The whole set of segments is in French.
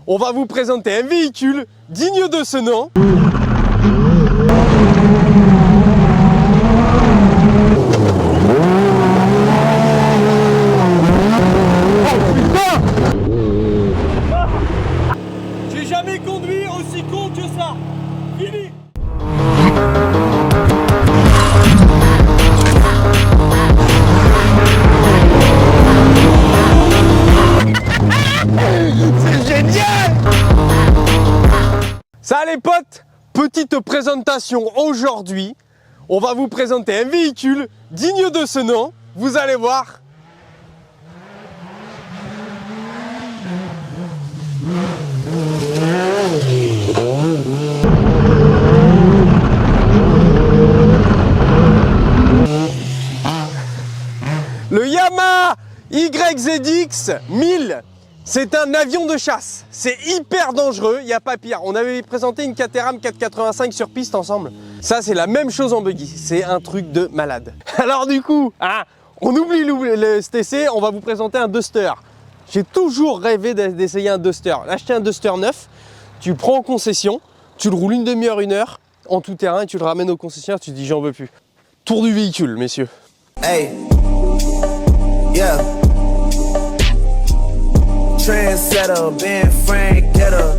on va vous présenter un véhicule digne de ce nom. J'ai jamais conduit aussi con que ça. Fini. C'est génial! Ça les potes, petite présentation aujourd'hui. On va vous présenter un véhicule digne de ce nom. Vous allez voir. Le Yamaha YZX 1000, c'est un avion de chasse. C'est hyper dangereux, il n'y a pas pire. On avait présenté une Caterham 485 sur piste ensemble. Ça, c'est la même chose en buggy. C'est un truc de malade. Alors du coup, on oublie le STC, on va vous présenter un Duster. J'ai toujours rêvé d'essayer un Duster. Acheter un Duster neuf, tu le prends en concession, tu le roules une demi-heure, une heure, en tout terrain, et tu le ramènes au concessionnaire, tu te dis j'en veux plus. Tour du véhicule, messieurs. Hey, yeah. Trendsetter, Ben Frank, getter.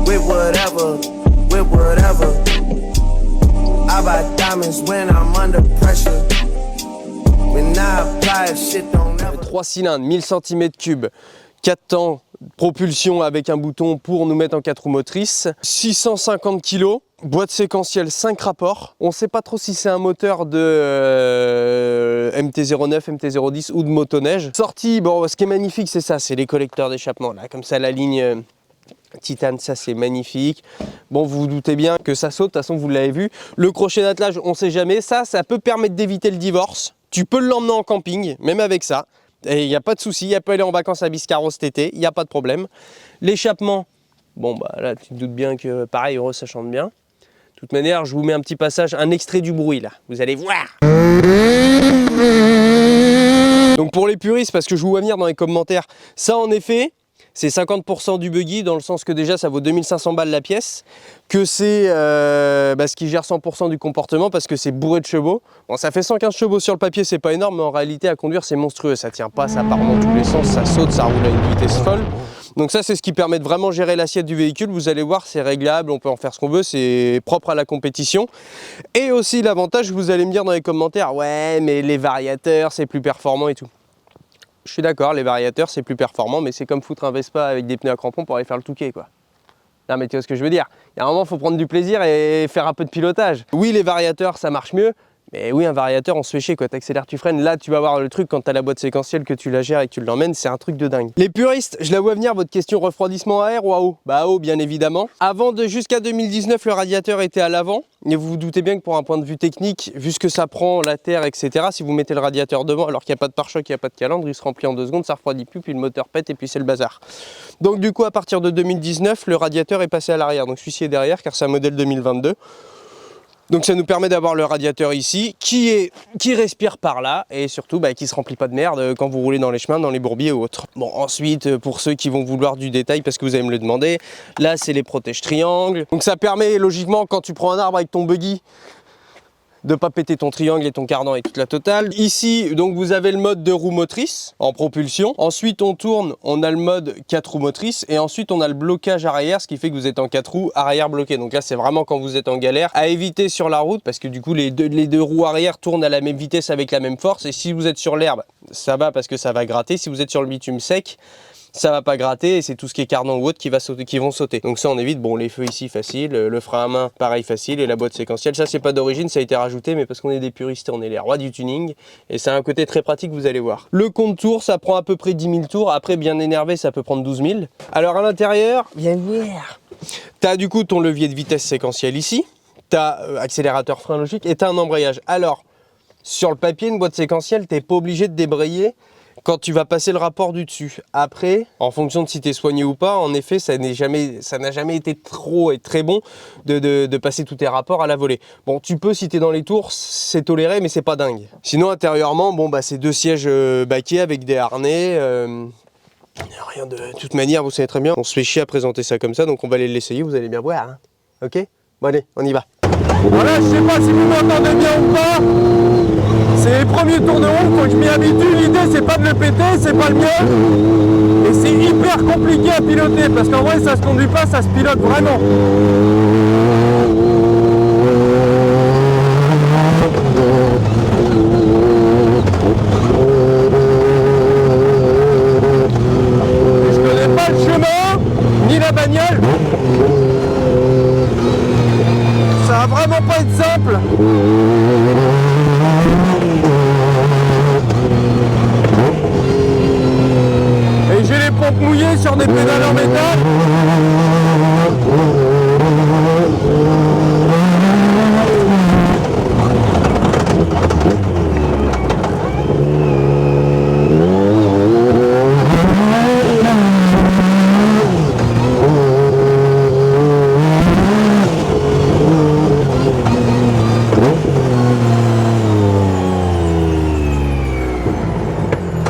With whatever. I buy diamonds when I'm under pressure. When I apply, shit don't ever. 3 cylindres, 1000 cm3, 4 temps, propulsion avec un bouton pour nous mettre en 4 roues motrices, 650 kg, boîte séquentielle 5 rapports. On ne sait pas trop si c'est un moteur de MT-09, MT-010 ou de motoneige. Sortie, bon, ce qui est magnifique, c'est ça, c'est les collecteurs d'échappement, là, comme ça, la ligne titane, ça c'est magnifique. Bon, vous vous doutez bien que ça saute, de toute façon, vous l'avez vu. Le crochet d'attelage, on ne sait jamais. Ça peut permettre d'éviter le divorce. Tu peux l'emmener en camping, même avec ça. Et il n'y a pas de souci, il peut aller en vacances à Biscarrosse cet été, il n'y a pas de problème. L'échappement, bon bah là tu te doutes bien que pareil, Euro ça chante bien. De toute manière, je vous mets un petit passage, un extrait du bruit là, vous allez voir. Donc pour les puristes, parce que je vous vois venir dans les commentaires, ça en effet, c'est 50% du buggy, dans le sens que déjà ça vaut 2500 balles la pièce, que c'est ce qui gère 100% du comportement parce que c'est bourré de chevaux. Bon, ça fait 115 chevaux sur le papier, c'est pas énorme, mais en réalité à conduire c'est monstrueux, ça tient pas, ça part dans tous les sens, ça saute, ça roule à une vitesse folle. Donc ça c'est ce qui permet de vraiment gérer l'assiette du véhicule, vous allez voir c'est réglable, on peut en faire ce qu'on veut, c'est propre à la compétition. Et aussi l'avantage, vous allez me dire dans les commentaires, ouais mais les variateurs c'est plus performant et tout. Je suis d'accord, les variateurs c'est plus performant, mais c'est comme foutre un Vespa avec des pneus à crampons pour aller faire le Touquet quoi. Non mais tu vois ce que je veux dire, il y a un moment il faut prendre du plaisir et faire un peu de pilotage. Oui les variateurs ça marche mieux, mais oui un variateur on se fait chier quoi, t'accélères, tu freines, là tu vas voir le truc quand t'as la boîte séquentielle que tu la gères et que tu l'emmènes, c'est un truc de dingue. Les puristes, je la vois venir votre question refroidissement à air ou à eau? Bah à eau bien évidemment. Avant jusqu'à 2019 le radiateur était à l'avant, et vous vous doutez bien que pour un point de vue technique, vu ce que ça prend, la terre etc, si vous mettez le radiateur devant alors qu'il n'y a pas de pare-choc, il n'y a pas de calandre, il se remplit en 2 secondes, ça refroidit plus, puis le moteur pète et puis c'est le bazar. Donc du coup à partir de 2019 le radiateur est passé à l'arrière, donc celui-ci est derrière car c'est un modèle 2022. Donc ça nous permet d'avoir le radiateur ici, qui respire par là, et surtout qui se remplit pas de merde quand vous roulez dans les chemins, dans les bourbiers ou autres. Bon ensuite, pour ceux qui vont vouloir du détail, parce que vous allez me le demander, là c'est les protèges triangles. Donc ça permet logiquement quand tu prends un arbre avec ton buggy, de ne pas péter ton triangle et ton cardan et toute la totale. Ici, donc vous avez le mode de roue motrice en propulsion. Ensuite, on tourne, on a le mode 4 roues motrices. Et ensuite, on a le blocage arrière, ce qui fait que vous êtes en 4 roues arrière bloqué. Donc là, c'est vraiment quand vous êtes en galère. À éviter sur la route, parce que du coup, les deux roues arrière tournent à la même vitesse avec la même force. Et si vous êtes sur l'herbe, ça va parce que ça va gratter. Si vous êtes sur le bitume sec, ça va pas gratter et c'est tout ce qui est cardan ou autre qui vont sauter. Donc ça on évite, bon les feux ici facile, le frein à main pareil facile et la boîte séquentielle, ça c'est pas d'origine, ça a été rajouté mais parce qu'on est des puristes, on est les rois du tuning et c'est un côté très pratique vous allez voir. Le compte tour ça prend à peu près 10 000 tours, après bien énervé ça peut prendre 12 000. Alors à l'intérieur, viens voir, t'as du coup ton levier de vitesse séquentiel ici, t'as accélérateur frein logique et t'as un embrayage. Alors sur le papier une boîte séquentielle t'es pas obligé de débrayer quand tu vas passer le rapport du dessus. Après, en fonction de si tu es soigné ou pas, en effet, ça n'a jamais été trop et très bon de passer tous tes rapports à la volée. Bon, tu peux, si tu es dans les tours, c'est toléré, mais c'est pas dingue. Sinon, intérieurement, bon, c'est 2 sièges baquets avec des harnais. Rien de toute manière, vous savez très bien, on se fait chier à présenter ça comme ça, donc on va aller l'essayer, vous allez bien voir. Hein. Ok? Bon allez, on y va. Voilà, je sais pas si vous m'entendez bien ou pas. C'est les premiers tours de roue, faut que je m'y habitue. L'idée c'est pas de le péter, c'est pas le mieux. Et c'est hyper compliqué à piloter, parce qu'en vrai ça se conduit pas, ça se pilote vraiment. La bagnole, ça va vraiment pas être simple. Et j'ai les pompes mouillées sur des pédales en métal.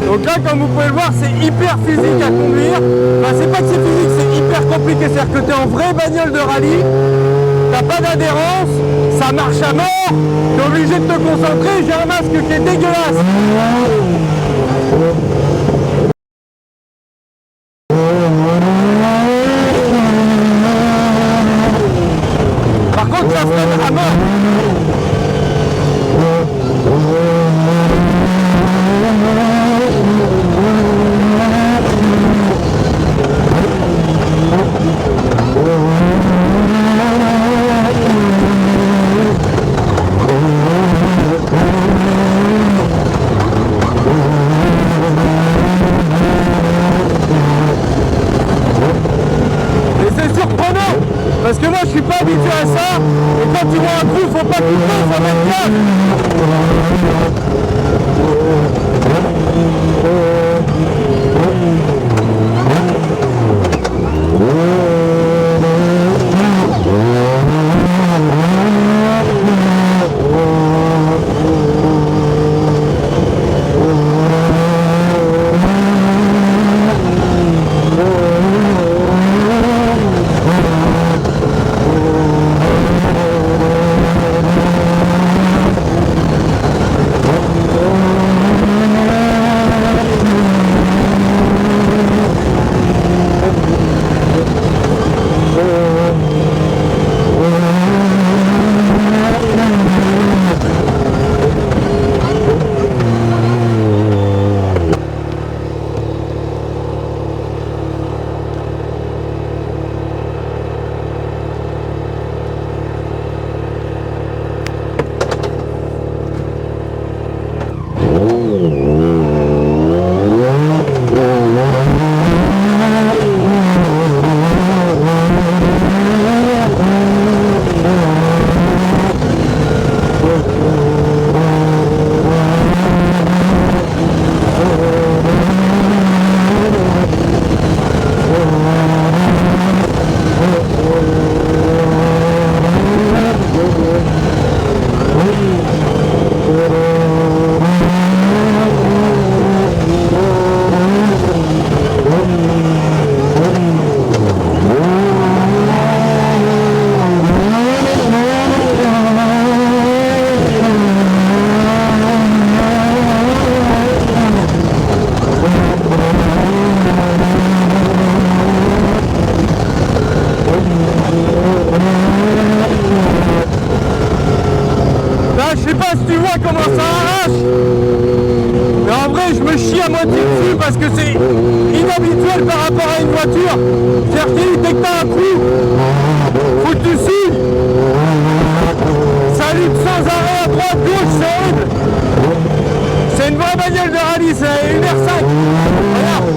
Donc là, comme vous pouvez le voir, c'est hyper physique à conduire. Enfin, c'est pas que c'est physique, c'est hyper compliqué. C'est-à-dire que tu es en vraie bagnole de rallye, t'as pas d'adhérence, ça marche à mort, tu es obligé de te concentrer. J'ai un masque qui est dégueulasse. Par contre, ça freine à mort. Parce que moi je suis pas habitué à ça, et quand tu vois un trou, faut pas couper, faut mettre gaffe. Comment ça arrache. Mais en vrai je me chie à moitié dessus parce que c'est inhabituel par rapport à une voiture. C'est-à-dire que dès que t'as un coup, faut que tu signes. Ça lutte sans arrêt à droite, gauche, c'est horrible. C'est une vraie bagnole de rallye, c'est 1h05. Regarde.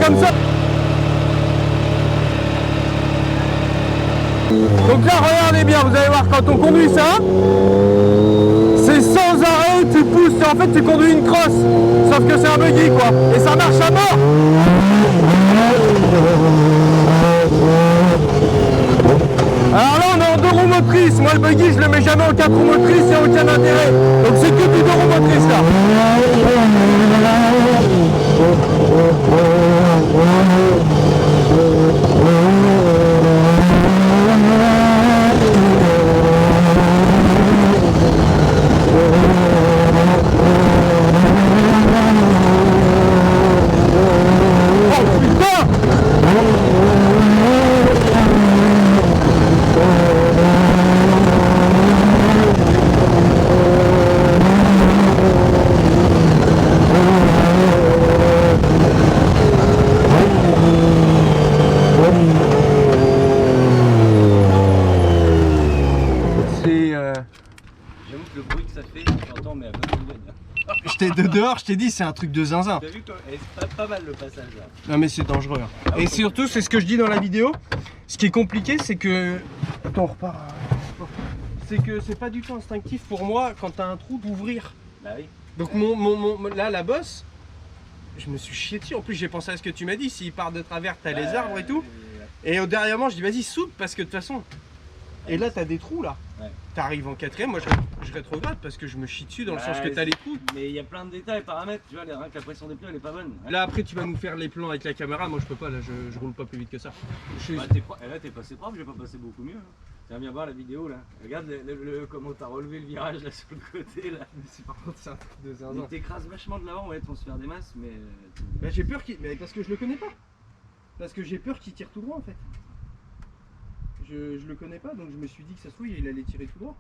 comme ça. Donc là, regardez bien, vous allez voir, quand on conduit ça, c'est sans arrêt, tu pousses, en fait tu conduis une crosse, sauf que c'est un buggy quoi, et ça marche à mort. Alors là on est en 2 roues motrices, moi le buggy je le mets jamais en 4 roues motrices, il n'y a aucun intérêt, donc c'est que du 2 roues motrices là. J'avoue que le bruit que ça fait, j'entends, mais à peu près. J'étais de dehors, je t'ai dit, c'est un truc de zinzin. T'as vu que c'est pas mal le passage là. Non mais c'est dangereux. Hein. Et surtout, c'est ce que je dis dans la vidéo, ce qui est compliqué, c'est que... Attends, on repart. C'est que c'est pas du tout instinctif pour moi, quand t'as un trou, d'ouvrir. Bah oui. Donc là, la bosse, je me suis chié dessus. En plus, j'ai pensé à ce que tu m'as dit, s'il part de travers, t'as les arbres et tout. Et au dernier moment, je dis, vas-y, soude, parce que de toute façon... Et là, t'as des trous là. Ouais. T'arrives en 4ème, moi je rétrograde parce que je me chie dessus dans le sens que t'as les trous. Mais il y a plein de détails, paramètres, tu vois, rien que la pression des pneus elle est pas bonne. Là après tu vas nous faire les plans avec la caméra, moi je peux pas, là je roule pas plus vite que ça. Bah, là t'es passé propre, j'ai pas passé beaucoup mieux. Hein. Tiens bien voir la vidéo là, regarde comment t'as relevé le virage là sur le côté là. Mais c'est par contre c'est un truc de zinzin. T'écrases vachement de l'avant, ouais, pour se faire des masses, mais... Bah j'ai peur qu'il... Mais parce que je le connais pas. Parce que j'ai peur qu'il tire tout droit en fait. Je le connais pas, donc je me suis dit que ça se trouve il allait tirer tout droit.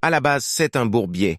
À la base, c'est un bourbier.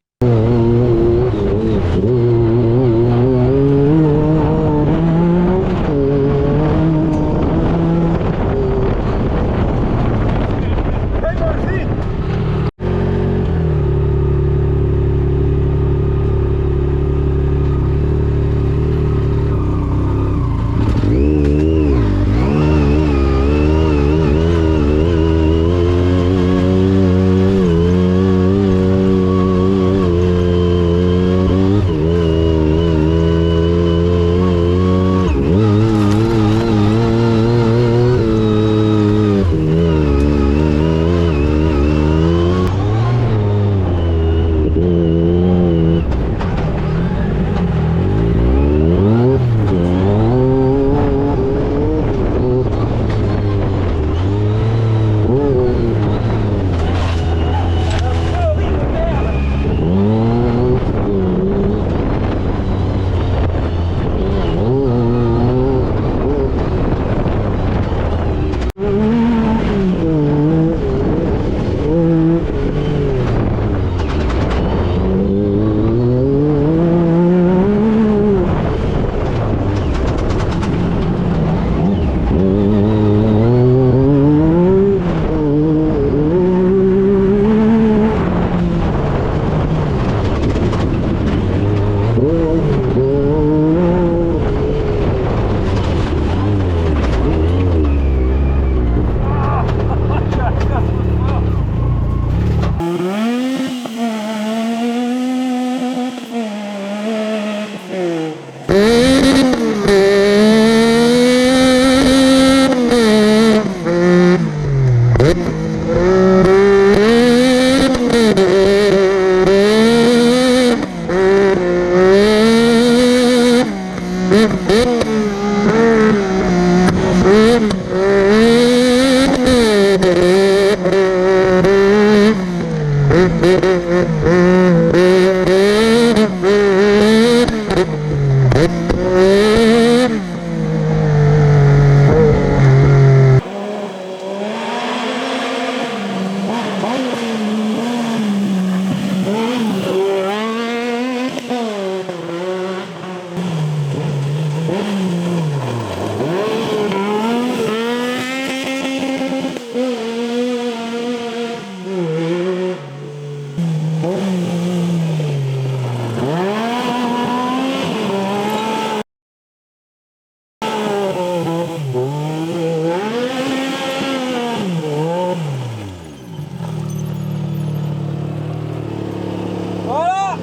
Voilà.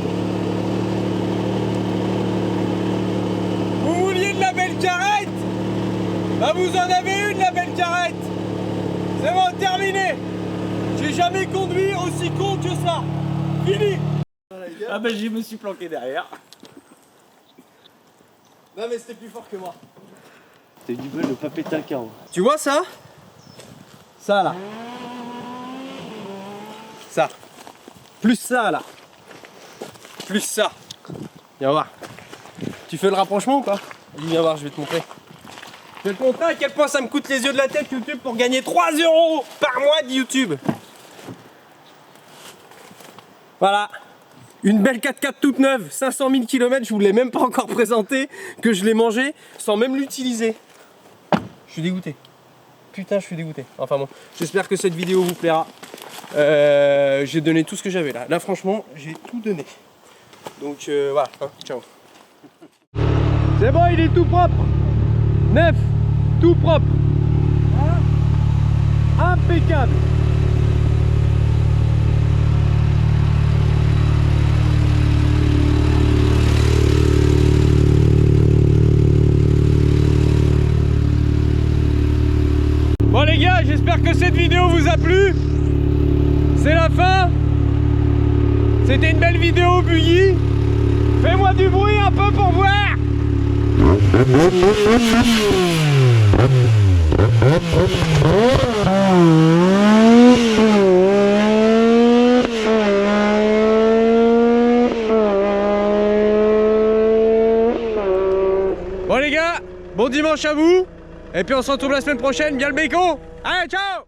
Vous vouliez de la belle carrette? Bah vous en avez une, la belle carrette. C'est bon, terminé. J'ai jamais conduit aussi con que ça. Fini. Ah bah je me suis planqué derrière. Non mais c'était plus fort que moi. T'as du bol de pas péter un carreau. Tu vois ça? Ça là. Ça. Plus ça là. Plus ça. Viens voir. Tu fais le rapprochement ou pas? Viens voir, je vais te montrer. Je vais te montrer à quel point ça me coûte les yeux de la tête YouTube pour gagner 3 € par mois de YouTube. Voilà. Une belle 4x4 toute neuve, 500 000 km, je vous l'ai même pas encore présenté, que je l'ai mangé sans même l'utiliser. Je suis dégoûté. Putain, je suis dégoûté. Enfin bon, j'espère que cette vidéo vous plaira. J'ai donné tout ce que j'avais là. Là, franchement, j'ai tout donné. Donc voilà, hein, ciao. C'est bon, il est tout propre. Neuf, tout propre. Voilà. Impeccable. Bon les gars, j'espère que cette vidéo vous a plu. C'est la fin. C'était une belle vidéo buggy. Fais-moi du bruit un peu pour voir. Bon les gars, bon dimanche à vous. Et puis on se retrouve la semaine prochaine, bien le béco. Allez, ciao.